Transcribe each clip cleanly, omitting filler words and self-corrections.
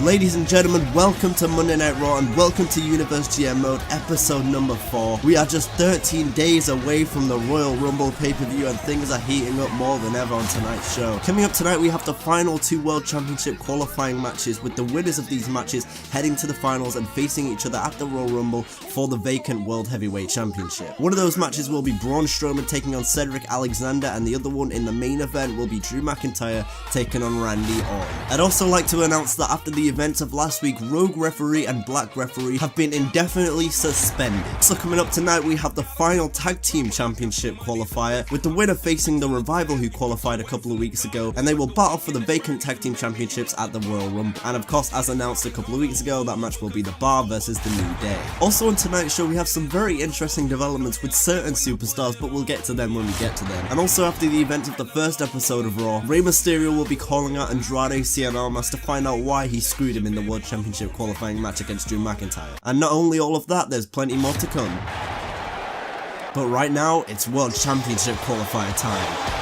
Ladies and gentlemen, welcome to Monday Night Raw and welcome to Universe GM Mode episode number 4. We are just 13 days away from the Royal Rumble pay-per-view and things are heating up more than ever on tonight's show. Coming up tonight we have the final 2 World Championship qualifying matches, with the winners of these matches heading to the finals and facing each other at the Royal Rumble for the vacant World Heavyweight Championship. One of those matches will be Braun Strowman taking on Cedric Alexander, and the other one in the main event will be Drew McIntyre taking on Randy Orton. I'd also like to announce that after the events of last week, Rogue Referee and Black Referee have been indefinitely suspended. So coming up tonight we have the final Tag Team Championship qualifier, with the winner facing the Revival, who qualified a couple of weeks ago, and they will battle for the vacant Tag Team Championships at the Royal Rumble. And of course, as announced a couple of weeks ago, that match will be The Bar versus The New Day. Also on tonight's show we have some very interesting developments with certain superstars, but we'll get to them when we get to them. And also after the event of the first episode of Raw, Rey Mysterio will be calling out Andrade Cien Almas to find out why he screwed him in the World Championship qualifying match against Drew McIntyre. And not only all of that, there's plenty more to come. But right now, it's World Championship qualifier time.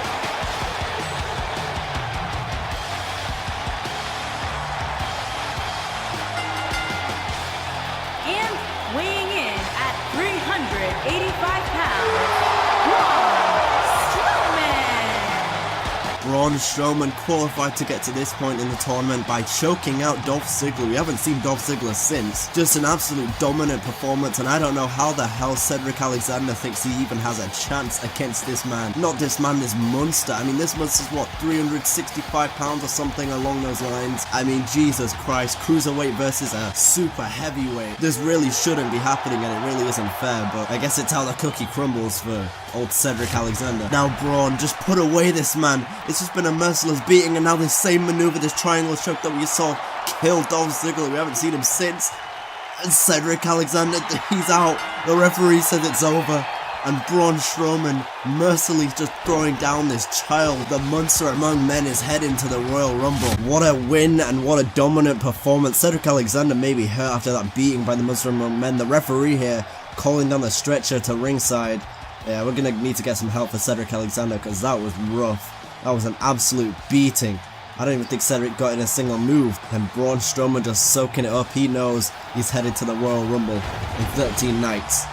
Braun Strowman qualified to get to this point in the tournament by choking out Dolph Ziggler. We haven't seen Dolph Ziggler since. Just an absolute dominant performance, and I don't know how the hell Cedric Alexander thinks he even has a chance against this man. Not this man, this monster. I mean, this monster's what, 365 pounds or something along those lines? I mean, Jesus Christ, cruiserweight versus a super heavyweight. This really shouldn't be happening, and it really isn't fair, but I guess it's how the cookie crumbles for old Cedric Alexander. Now Braun, just put away this man. It's just been a merciless beating, and now this same maneuver, this triangle choke that we saw kill Dolph Ziggler. We haven't seen him since. And Cedric Alexander, he's out. The referee says it's over. And Braun Strowman mercilessly just throwing down this child. The monster among men is heading to the Royal Rumble. What a win and what a dominant performance. Cedric Alexander may be hurt after that beating by the monster among men. The referee here calling down the stretcher to ringside. Yeah, we're gonna need to get some help for Cedric Alexander because that was rough. That was an absolute beating. I don't even think Cedric got in a single move, and Braun Strowman just soaking it up. He knows he's headed to the Royal Rumble in 13 nights.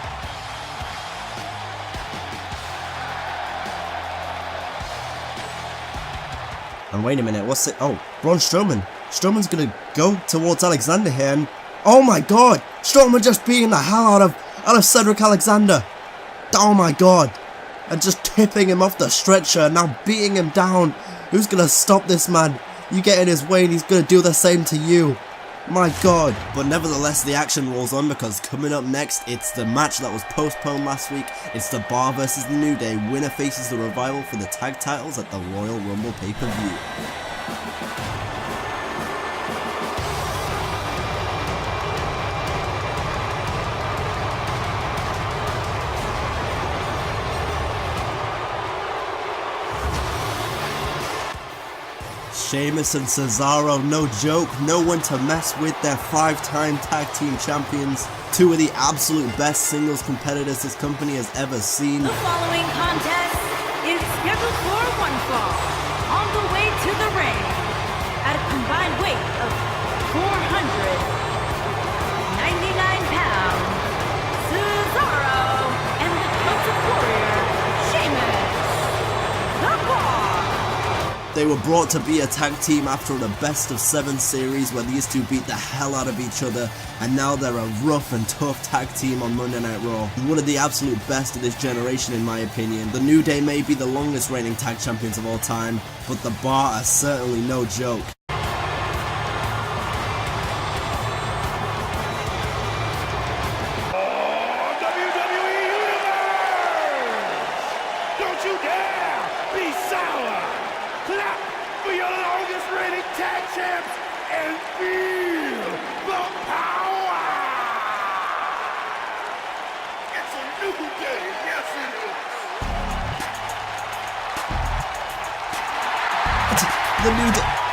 And wait a minute, what's it? Oh, Braun Strowman. Strowman's gonna go towards Alexander here, and oh my god! Strowman just beating the hell out of Cedric Alexander. Oh my god. And just tipping him off the stretcher, now beating him down. Who's gonna stop this man? You get in his way and he's gonna do the same to you. My god. But nevertheless, the action rolls on, because coming up next, it's the match that was postponed last week. It's The Bar versus The New Day. Winner faces the Revival for the tag titles at the Royal Rumble pay-per-view. Sheamus and Cesaro, no joke, no one to mess with. They're 5-time tag team champions, 2 of the absolute best singles competitors this company has ever seen. The following contest is scheduled for one fall. On the way to the ring, at a combined weight of 499 pounds, Cesaro and the Celtic Warrior, Sheamus, The Bar. They were brought to be a tag team after the best of 7 series where these two beat the hell out of each other, and now they're a rough and tough tag team on Monday Night Raw. One of the absolute best of this generation in my opinion. The New Day may be the longest reigning tag champions of all time, but The Bar are certainly no joke.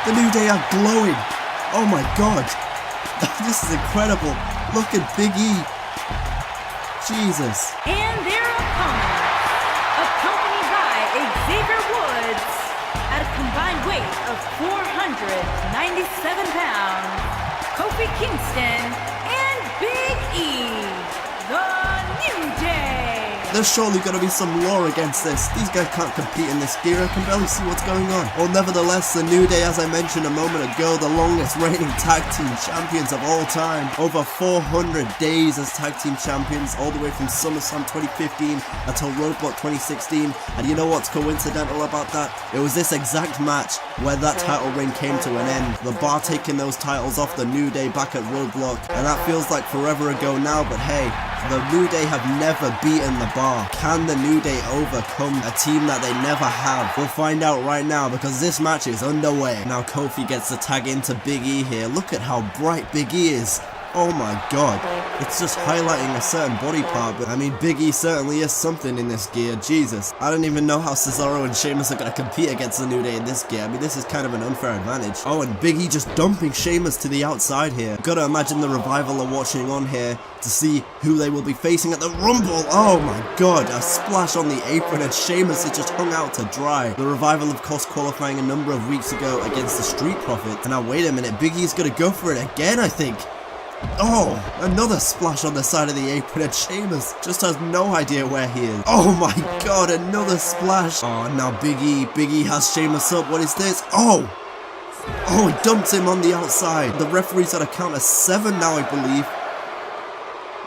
The New Day are glowing. Oh my god. This is incredible. Look at Big E. Jesus. And their opponents, accompanied by Xavier Woods, at a combined weight of 497 pounds, Kofi Kingston and Big E, the New Day. There's surely got to be some law against this. These guys can't compete in this gear. I can barely see what's going on. Well, nevertheless, the New Day, as I mentioned a moment ago, the longest reigning tag team champions of all time. Over 400 days as tag team champions, all the way from SummerSlam 2015 until Roadblock 2016. And you know what's coincidental about that? It was this exact match where that title reign came to an end. The Bar taking those titles off the New Day back at Roadblock. And that feels like forever ago now, but hey, the New Day have never beaten the Bar. Can the New Day overcome a team that they never have? We'll find out right now because this match is underway. Now Kofi gets the tag into Big E here. Look at how bright Big E is. Oh my god, it's just highlighting a certain body part, but I mean Big E certainly is something in this gear, Jesus. I don't even know how Cesaro and Sheamus are going to compete against the New Day in this gear. I mean this is kind of an unfair advantage. Oh, and Big E just dumping Sheamus to the outside here. Gotta imagine the Revival are watching on here to see who they will be facing at the Rumble. Oh my god, a splash on the apron and Sheamus is just hung out to dry. The Revival of course qualifying a number of weeks ago against the Street Profits. And now wait a minute, Big E's gonna go for it again I think. Oh, another splash on the side of the apron and Sheamus just has no idea where he is. Oh my god, another splash. Oh, now Big E has Sheamus up. What is this? Oh, he dumps him on the outside. The referee's at a count of 7 now, I believe.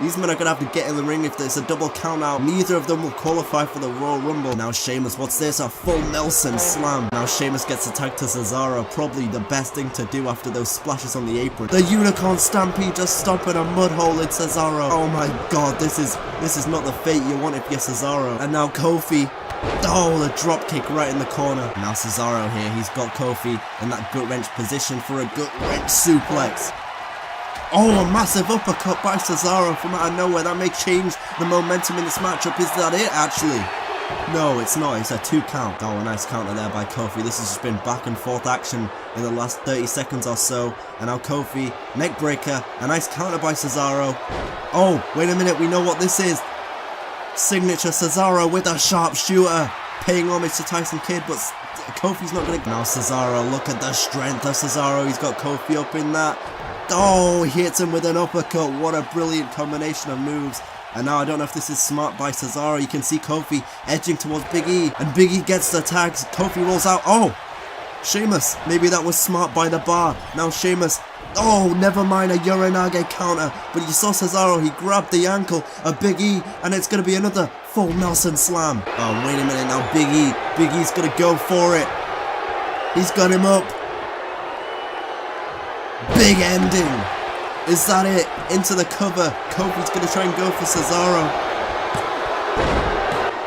These men are going to have to get in the ring if there's a double count out. Neither of them will qualify for the Royal Rumble. Now Sheamus, what's this? A full Nelson slam. Now Sheamus gets attacked to Cesaro. Probably the best thing to do after those splashes on the apron. The Unicorn Stampede just stomping a mud hole in Cesaro. Oh my god, this is not the fate you want if you're Cesaro. And now Kofi. Oh, the drop kick right in the corner. Now Cesaro here. He's got Kofi in that gut wrench position for a gut wrench suplex. Oh, a massive uppercut by Cesaro from out of nowhere. That may change the momentum in this matchup. Is that it, actually? No, it's not. It's a 2 count. Oh, a nice counter there by Kofi. This has just been back and forth action in the last 30 seconds or so. And now Kofi, neck breaker. A nice counter by Cesaro. Oh, wait a minute. We know what this is. Signature Cesaro with a sharpshooter. Paying homage to Tyson Kidd, but Kofi's not going to... Now Cesaro, look at the strength of Cesaro. He's got Kofi up in that. Oh, he hits him with an uppercut. What a brilliant combination of moves. And now I don't know if this is smart by Cesaro. You can see Kofi edging towards Big E. And Big E gets the tags. Kofi rolls out. Oh, Sheamus. Maybe that was smart by the Bar. Now Sheamus. Oh, never mind a Uranage counter. But you saw Cesaro. He grabbed the ankle of Big E. And it's going to be another full Nelson slam. Oh, wait a minute now. Big E. Big E's going to go for it. He's got him up. Big ending. Is that it? Into the cover. Kofi's going to try and go for Cesaro.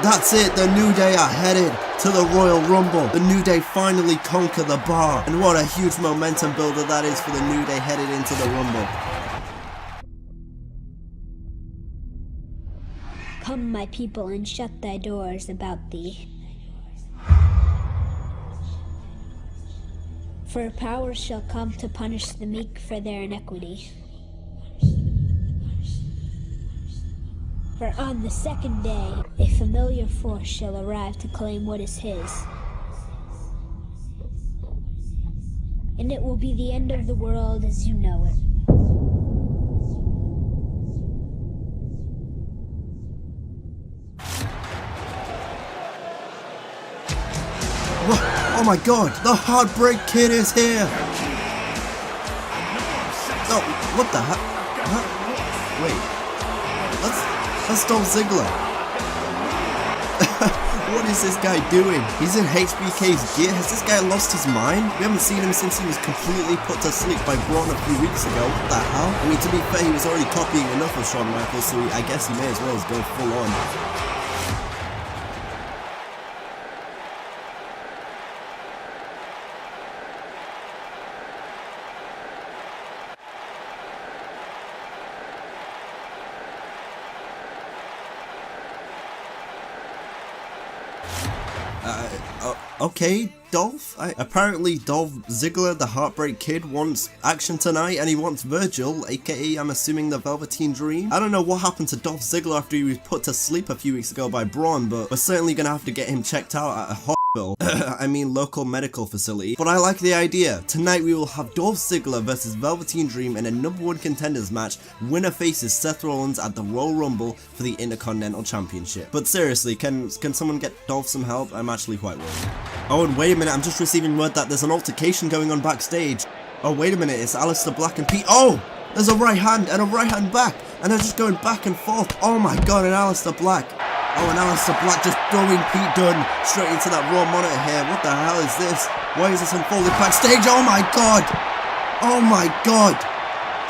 That's it. The New Day are headed to the Royal Rumble. The New Day finally conquer the Bar. And what a huge momentum builder that is for the New Day headed into the Rumble. Come, my people, and shut thy doors about thee. For power shall come to punish the meek for their iniquity. For on the second day, a familiar force shall arrive to claim what is his. And it will be the end of the world as you know it. Oh my god, the Heartbreak Kid is here! Oh, what the heck? Huh? Wait. That's Dolph Ziggler. What is this guy doing? He's in HBK's gear. Has this guy lost his mind? We haven't seen him since he was completely put to sleep by Braun a few weeks ago. What the hell? I mean, to be fair, he was already copying enough of Shawn Michaels, so I guess he may as well go full on. Okay, Dolph? Apparently Dolph Ziggler, the Heartbreak Kid, wants action tonight, and he wants Virgil, aka I'm assuming the Velveteen Dream. I don't know what happened to Dolph Ziggler after he was put to sleep a few weeks ago by Braun, but we're certainly gonna have to get him checked out at a I mean local medical facility, but I like the idea. Tonight we will have Dolph Ziggler versus Velveteen Dream in a #1 contenders match. Winner faces Seth Rollins at the Royal Rumble for the Intercontinental Championship. But seriously, can someone get Dolph some help? I'm actually quite worried. Oh, and wait a minute, I'm just receiving word that there's an altercation going on backstage. Oh, wait a minute, it's Aleister Black and Pete. Oh! There's a right hand and a right hand back, and they're just going back and forth. Oh my god, and Aleister Black. Oh, and Aleister Black just throwing Pete Dunne straight into that Raw monitor here. What the hell is this? Why is this unfolding backstage? Oh my god! Oh my god!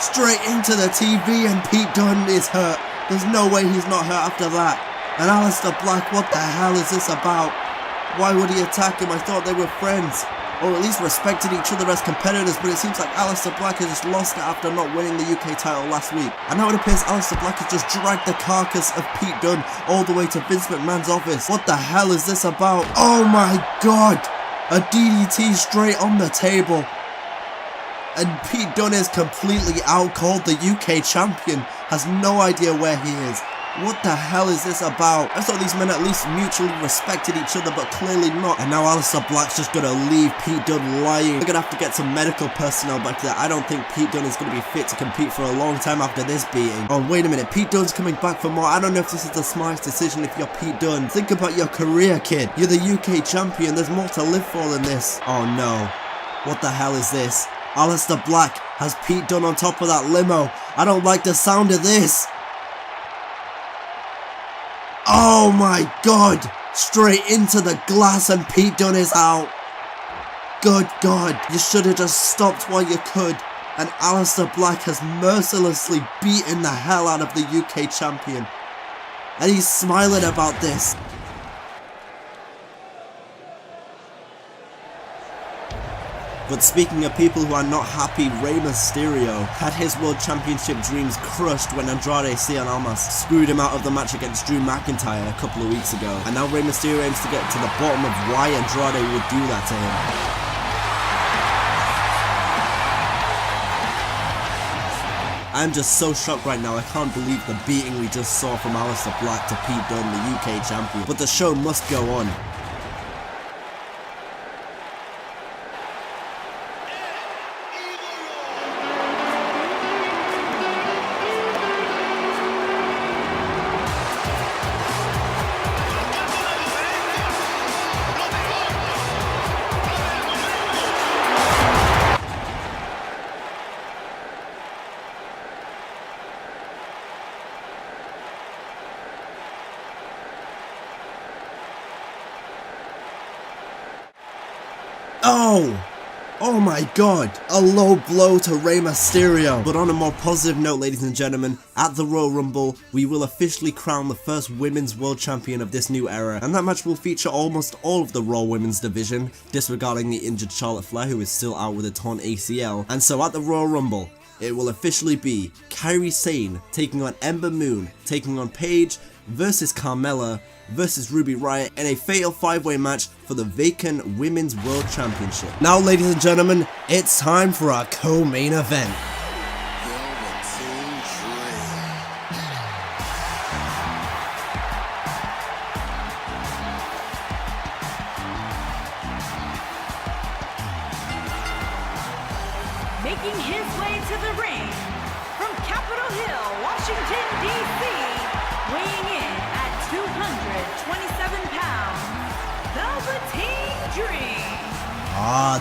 Straight into the TV and Pete Dunne is hurt. There's no way he's not hurt after that. And Aleister Black, what the hell is this about? Why would he attack him? I thought they were friends. Or at least respected each other as competitors, but it seems like Aleister Black has just lost it after not winning the UK title last week. And now it appears Aleister Black has just dragged the carcass of Pete Dunne all the way to Vince McMahon's office. What the hell is this about? Oh my god! A DDT straight on the table. And Pete Dunne is completely out cold. The UK champion has no idea where he is. What the hell is this about? I thought these men at least mutually respected each other, but clearly not. And now Aleister Black's just gonna leave Pete Dunne lying. We're gonna have to get some medical personnel back there. I don't think Pete Dunne is gonna be fit to compete for a long time after this beating. Oh, wait a minute. Pete Dunne's coming back for more. I don't know if this is the smartest decision if you're Pete Dunne. Think about your career, kid. You're the UK champion. There's more to live for than this. Oh, no. What the hell is this? Aleister Black has Pete Dunne on top of that limo. I don't like the sound of this. Oh my god! Straight into the glass and Pete Dunne is out. Good god, you should have just stopped while you could. And Aleister Black has mercilessly beaten the hell out of the UK champion. And he's smiling about this. But speaking of people who are not happy, Rey Mysterio had his World Championship dreams crushed when Andrade Cien Almas screwed him out of the match against Drew McIntyre a couple of weeks ago. And now Rey Mysterio aims to get to the bottom of why Andrade would do that to him. I'm just so shocked right now. I can't believe the beating we just saw from Aleister Black to Pete Dunne, the UK champion. But the show must go on. Oh my god, a low blow to Rey Mysterio. But on a more positive note, ladies and gentlemen, at the Royal Rumble, we will officially crown the first women's world champion of this new era, and that match will feature almost all of the Raw women's division, disregarding the injured Charlotte Flair, who is still out with a torn ACL. And so at the Royal Rumble, it will officially be Kairi Sane taking on Ember Moon, taking on Paige versus Carmella versus Ruby Riott in a fatal 5-way match for the vacant Women's World Championship. Now, ladies and gentlemen, it's time for our co-main event. Making his way to the ring from Capitol Hill, Washington, D.C., weighing in at 227 pounds, Velveteen Dream.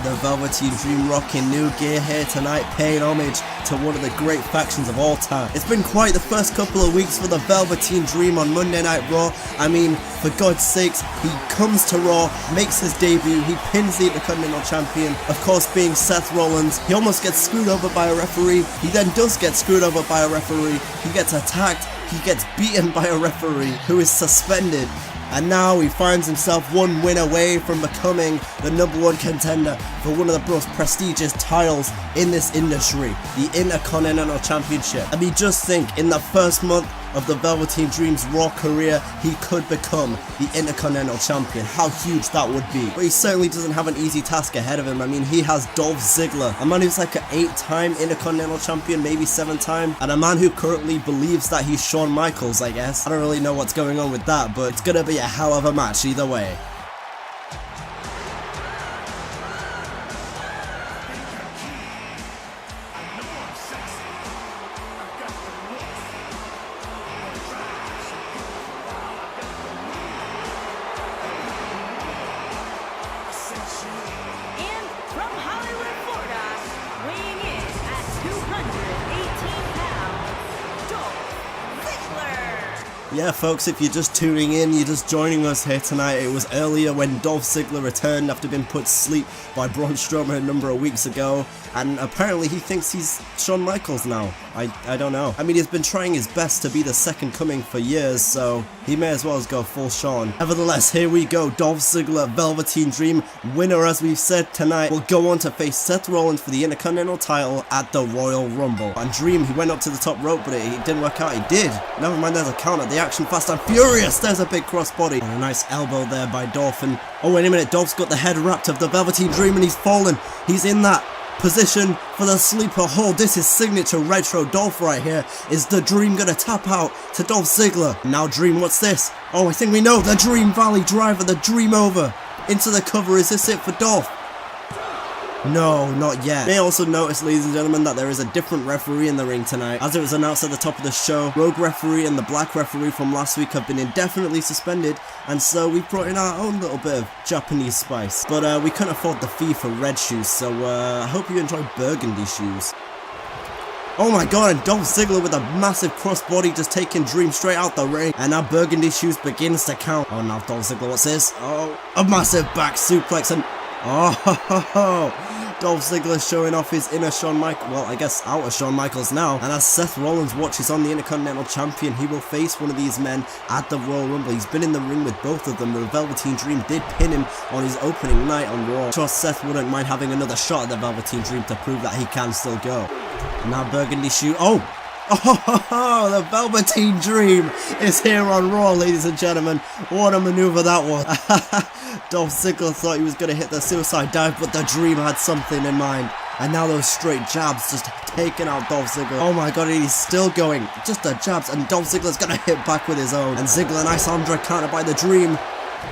The Velveteen Dream rocking new gear here tonight, paying homage to one of the great factions of all time. It's been quite the first couple of weeks for the Velveteen Dream on Monday Night Raw. I mean, for God's sakes, he comes to Raw, makes his debut, he pins the Intercontinental Champion, of course being Seth Rollins. He almost gets screwed over by a referee. He then does get screwed over by a referee. He gets attacked. He gets beaten by a referee who is suspended. And now he finds himself one win away from becoming the #1 contender for one of the most prestigious titles in this industry, the Intercontinental Championship. I mean, just think, in the first month of the Velveteen Dream's Raw career, he could become the Intercontinental Champion. How huge that would be. But he certainly doesn't have an easy task ahead of him. I mean, he has Dolph Ziggler, a man who's like an 8-time Intercontinental Champion, maybe 7-time, and a man who currently believes that he's Shawn Michaels, I guess. I don't really know what's going on with that, but it's gonna be a hell of a match either way. Yeah, folks, if you're just tuning in, you're just joining us here tonight. It was earlier when Dolph Ziggler returned after being put to sleep by Braun Strowman a number of weeks ago, and apparently he thinks he's Shawn Michaels now. I don't know. I mean, he's been trying his best to be the second coming for years, so he may as well go full Shawn. Nevertheless, here we go. Dolph Ziggler, Velveteen Dream, winner as we've said tonight, will go on to face Seth Rollins for the Intercontinental title at the Royal Rumble. And Dream, he went up to the top rope, but it didn't work out. He did. Never mind, there's a counter. The action fast and furious. There's a big crossbody. And a nice elbow there by Dolph. And oh, wait a minute. Dolph's got the head wrapped of the Velveteen Dream and he's fallen. He's in that position for the sleeper hold. This is signature retro Dolph right here. Is the Dream gonna tap out to Dolph Ziggler? Now Dream, what's this? Oh, I think we know. The Dream Valley Driver, the Dream over into the cover. Is this it for Dolph? No, not yet. You may also notice, ladies and gentlemen, that there is a different referee in the ring tonight. As it was announced at the top of the show, Rogue referee and the black referee from last week have been indefinitely suspended, and so we brought in our own little bit of Japanese spice. But we couldn't afford the fee for red shoes, so I hope you enjoy burgundy shoes. Oh my god, and Dolph Ziggler with a massive crossbody just taking Dream straight out the ring. And now burgundy shoes begins to count. Oh, now Dolph Ziggler, what's this? Oh, a massive back suplex and oh, Dolph Ziggler showing off his inner Shawn Michaels, well, I guess outer Shawn Michaels now. And as Seth Rollins watches on, the Intercontinental Champion, he will face one of these men at the Royal Rumble. He's been in the ring with both of them. The Velveteen Dream did pin him on his opening night on Raw. I'm sure Seth wouldn't mind having another shot at the Velveteen Dream to prove that he can still go. And now burgundy shoe. Oh, the Velveteen Dream is here on Raw, ladies and gentlemen. What a maneuver that was. Dolph Ziggler thought he was going to hit the suicide dive, but the Dream had something in mind. And now those straight jabs just taking out Dolph Ziggler. Oh my god, he's still going. Just the jabs, and Dolph Ziggler's going to hit back with his own. And Ziggler, nice arm drag counter by the Dream.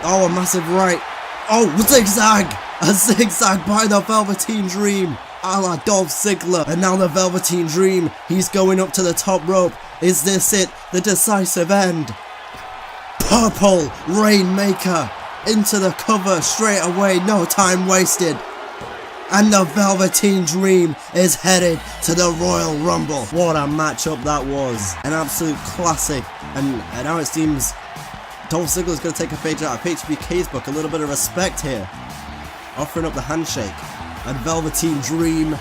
Oh, a massive right. Oh, zigzag. A zigzag by the Velveteen Dream. A la Dolph Ziggler. And now the Velveteen Dream, he's going up to the top rope. Is this it? The decisive end. Purple Rainmaker into the cover straight away. No time wasted. And the Velveteen Dream is headed to the Royal Rumble. What a matchup that was. An absolute classic. And now it seems Dolph Ziggler's going to take a page out of HBK's book. A little bit of respect here. Offering up the handshake. And Velveteen Dream,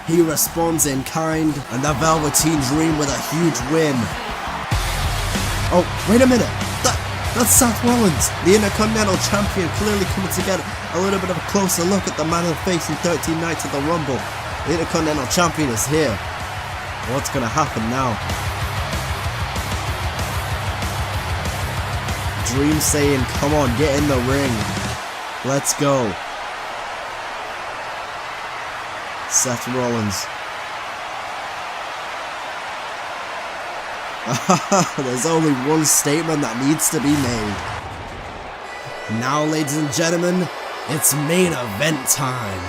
he responds in kind. And the Velveteen Dream with a huge win. Oh, wait a minute. That's Seth Rollins, the Intercontinental Champion, clearly coming to get a little bit of a closer look at the man who faced in 13 nights at the Rumble. The Intercontinental Champion is here. What's going to happen now? Dream saying, come on, get in the ring. Let's go. Seth Rollins. There's only one statement that needs to be made. Now, ladies and gentlemen, it's main event time.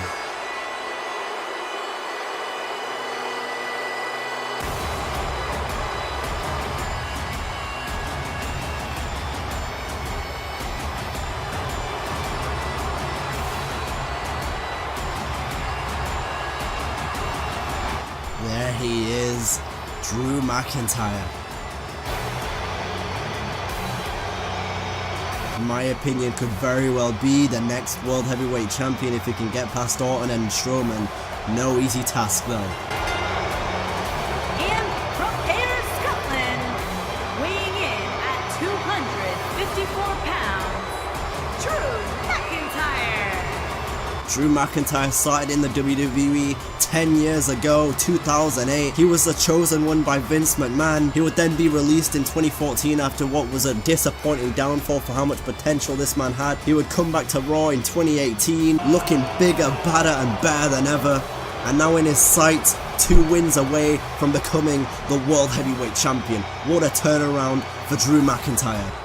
There he is, Drew McIntyre. In my opinion, could very well be the next World Heavyweight Champion if he can get past Orton and Strowman. No easy task though. And from Ayr, Scotland, weighing in at 254 pounds, Drew McIntyre. Drew McIntyre started in the WWE 10 years ago, 2008. He was the chosen one by Vince McMahon. He would then be released in 2014 after what was a disappointing downfall for how much potential this man had. He would come back to Raw in 2018, looking bigger, badder and better than ever. And now in his sights, 2 wins away from becoming the World Heavyweight Champion. What a turnaround for Drew McIntyre.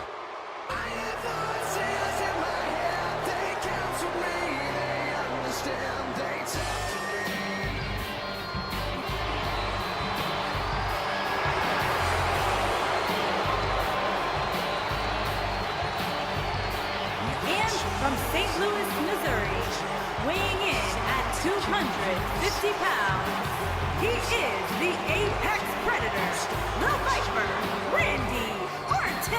From St. Louis, Missouri, weighing in at 250 pounds, he is the Apex Predator, the Viper, Randy Orton.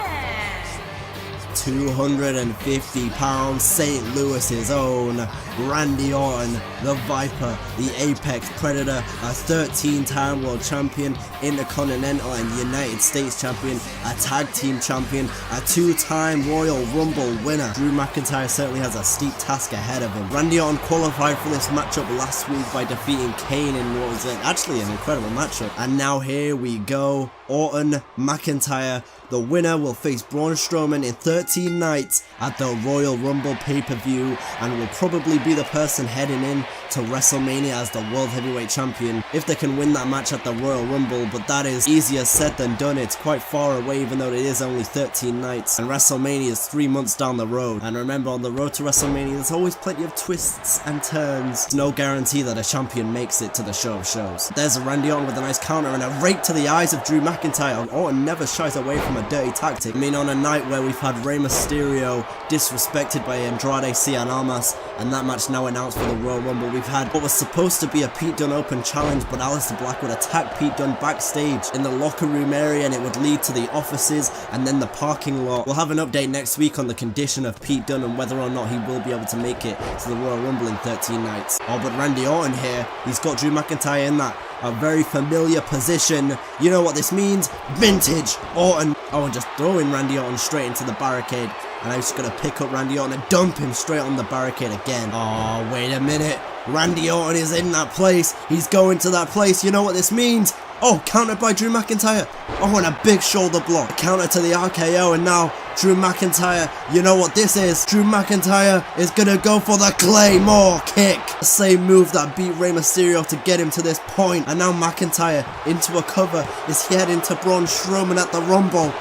250 pounds, St. Louis's own Randy Orton, the Viper, the Apex Predator, a 13-time world champion, Intercontinental and United States champion, a tag team champion, a 2-time Royal Rumble winner. Drew McIntyre certainly has a steep task ahead of him. Randy Orton qualified for this matchup last week by defeating Kane in what was actually an incredible matchup. And now here we go. Orton, McIntyre. The winner will face Braun Strowman in 13 nights at the Royal Rumble pay-per-view and will probably be the person heading in to WrestleMania as the World Heavyweight Champion if they can win that match at the Royal Rumble, but that is easier said than done. It's quite far away even though it is only 13 nights and WrestleMania is 3 months down the road. And remember, on the road to WrestleMania there's always plenty of twists and turns. It's no guarantee that a champion makes it to the show of shows. There's a Randy Orton with a nice counter and a rake to the eyes of Drew McIntyre. Orton never shies away from a dirty tactic. I mean, on a night where we've had Rey Mysterio disrespected by Andrade Cien Almas and that match now announced for the Royal Rumble, we've had what was supposed to be a Pete Dunne Open challenge, but Aleister Black would attack Pete Dunne backstage in the locker room area and it would lead to the offices and then the parking lot. We'll have an update next week on the condition of Pete Dunne and whether or not he will be able to make it to the Royal Rumble in 13 nights. Oh, but Randy Orton here, he's got Drew McIntyre in that a very familiar position. You know what this means? Vintage Orton. Oh, and just throwing Randy Orton straight into the barricade. And I'm just going to pick up Randy Orton and dump him straight on the barricade again. Oh, wait a minute. Randy Orton is in that place. He's going to that place. You know what this means? Oh, countered by Drew McIntyre. Oh, and a big shoulder block. A counter to the RKO, and now Drew McIntyre. You know what this is? Drew McIntyre is going to go for the Claymore kick. The same move that beat Rey Mysterio to get him to this point. And now McIntyre into a cover is heading to Braun Strowman at the Rumble.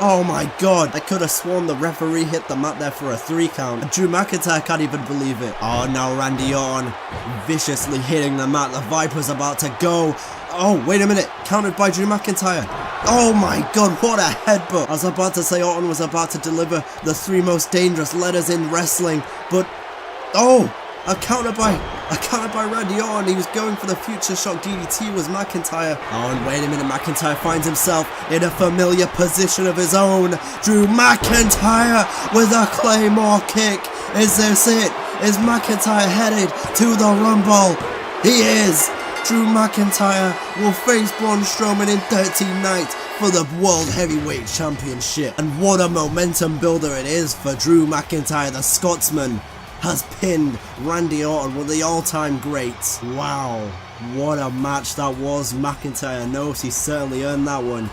Oh my god, I could have sworn the referee hit the mat there for a 3 count. And Drew McIntyre can't even believe it. Oh, now Randy Orton viciously hitting the mat. The Viper's about to go. Oh, wait a minute. Countered by Drew McIntyre. Oh my god, what a headbutt. I was about to say Orton was about to deliver the 3 most dangerous letters in wrestling, but oh, a counter by Randy Orton. He was going for the future shock DDT, was McIntyre. Oh, and wait a minute, McIntyre finds himself in a familiar position of his own. Drew McIntyre with a Claymore kick. Is this it? Is McIntyre headed to the Rumble? He is. Drew McIntyre will face Braun Strowman in 13 nights for the World Heavyweight Championship. And what a momentum builder it is for Drew McIntyre. The Scotsman has pinned Randy Orton, one of the all-time greats. Wow, what a match that was. McIntyre knows he certainly earned that one.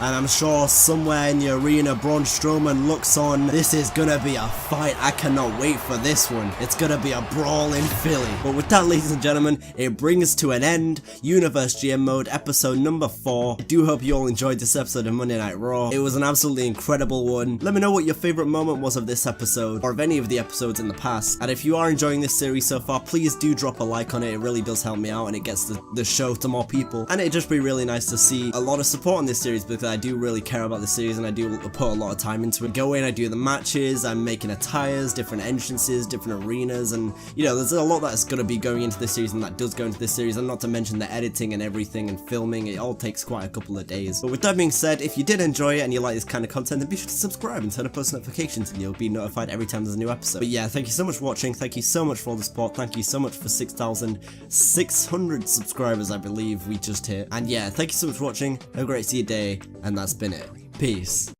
And I'm sure somewhere in the arena, Braun Strowman looks on. This is gonna be a fight. I cannot wait for this one. It's gonna be a brawl in Philly. But with that, ladies and gentlemen, it brings to an end Universe GM Mode episode number 4. I do hope you all enjoyed this episode of Monday Night Raw. It was an absolutely incredible one. Let me know what your favorite moment was of this episode, or of any of the episodes in the past. And if you are enjoying this series so far, please do drop a like on it. It really does help me out and it gets the show to more people. And it'd just be really nice to see a lot of support on this series, because I do really care about the series and I do put a lot of time into it. Go in, I do the matches, I'm making attires, different entrances, different arenas, and you know, there's a lot that's going to be going into this series and that does go into this series, and not to mention the editing and everything and filming. It all takes quite a couple of days. But with that being said, if you did enjoy it and you like this kind of content, then be sure to subscribe and turn on post notifications and you'll be notified every time there's a new episode. But yeah, thank you so much for watching, thank you so much for all the support, thank you so much for 6,600 subscribers I believe we just hit. And yeah, thank you so much for watching, have a great day, and that's been it. Peace.